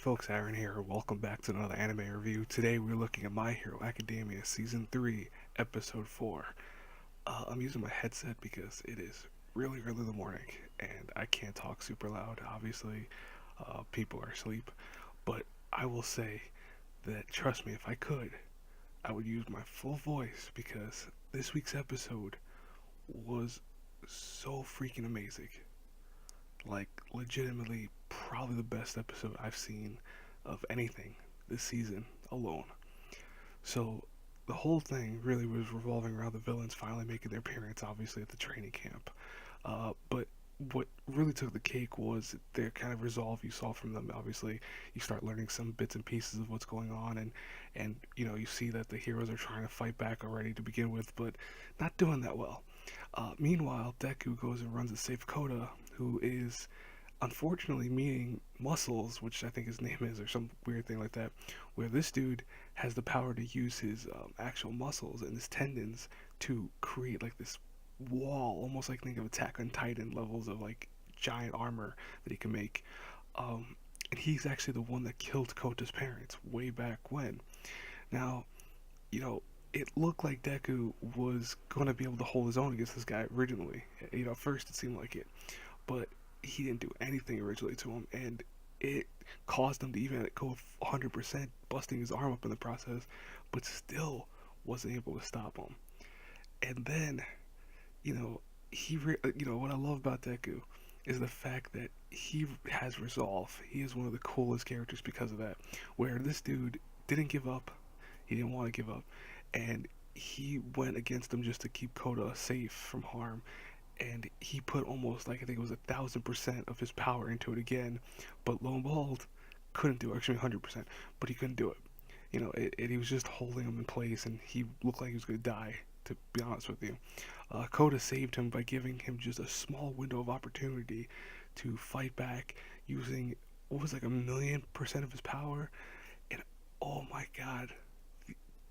folks, Aaron here. Welcome back to another anime review. Today we're looking at My Hero Academia Season 3, Episode 4. I'm using my headset because it is really early in the morning and I can't talk super loud. Obviously, people are asleep. But I will say that, trust me, if I could, I would use my full voice because this week's episode was so freaking amazing. Like, legitimately, probably the best episode I've seen of anything this season alone. So, the whole thing really was revolving around the villains finally making their appearance, obviously, at the training camp. But what really took the cake was their kind of resolve you saw from them. Obviously, you start learning some bits and pieces of what's going on, and you see that the heroes are trying to fight back already to begin with, but not doing that well. Meanwhile, Deku goes and runs a safe Coda, who is unfortunately meeting Muscles, which I think his name is, or some weird thing like that, where this dude has the power to use his actual muscles and his tendons to create like this wall, almost like think of Attack on Titan levels of like giant armor that he can make. And he's actually the one that killed Kota's parents way back when. Now, you know, it looked like Deku was going to be able to hold his own against this guy originally. At first it seemed like it, but he didn't do anything originally to him, and it caused him to even go 100%, busting his arm up in the process, but still wasn't able to stop him. And then, you know, what I love about Deku is the fact that he has resolve. He is one of the coolest characters because of that. Where this dude didn't give up, he didn't want to give up, and he went against him just to keep Kota safe from harm. And he put almost like I think it was 1,000% of his power into it again, but lo and behold, couldn't do it. Actually, 100%, but he couldn't do it. He was just holding him in place, and he looked like he was gonna die. To be honest with you, Kota saved him by giving him just a small window of opportunity to fight back using what was like 1,000,000% of his power. And oh my god,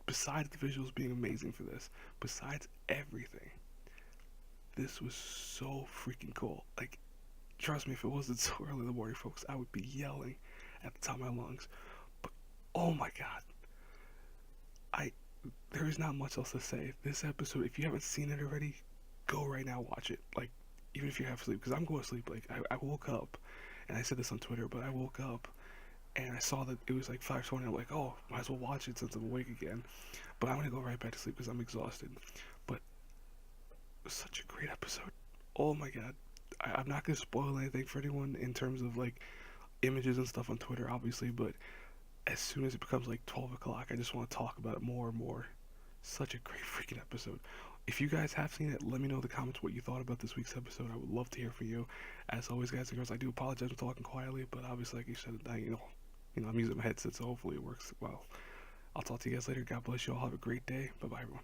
besides the visuals being amazing for this, besides everything, this was so freaking cool. Like, trust me, if it wasn't so early in the morning, folks, I would be yelling at the top of my lungs. But oh my god, I there is not much else to say. This episode, if you haven't seen it already, go right now watch it. Like, even if you have sleep, because I'm going to sleep. Like, I woke up, and I said this on Twitter, but I woke up and I saw that it was like 5:20. I'm like, oh, might as well watch it since I'm awake again. But I'm gonna go right back to sleep because I'm exhausted. But it was such a great episode. Oh my god. I'm not gonna spoil anything for anyone in terms of like images and stuff on Twitter, obviously, but as soon as it becomes like 12 o'clock, I just want to talk about it more and more. Such a great freaking episode. If you guys have seen it, let me know in the comments what you thought about this week's episode. I would love to hear from you. As always, guys and girls, I do apologize for talking quietly, but obviously, like you said, I'm using my headset, so hopefully it works well. I'll talk to you guys later. God bless you all. Have a great day. Bye bye, everyone.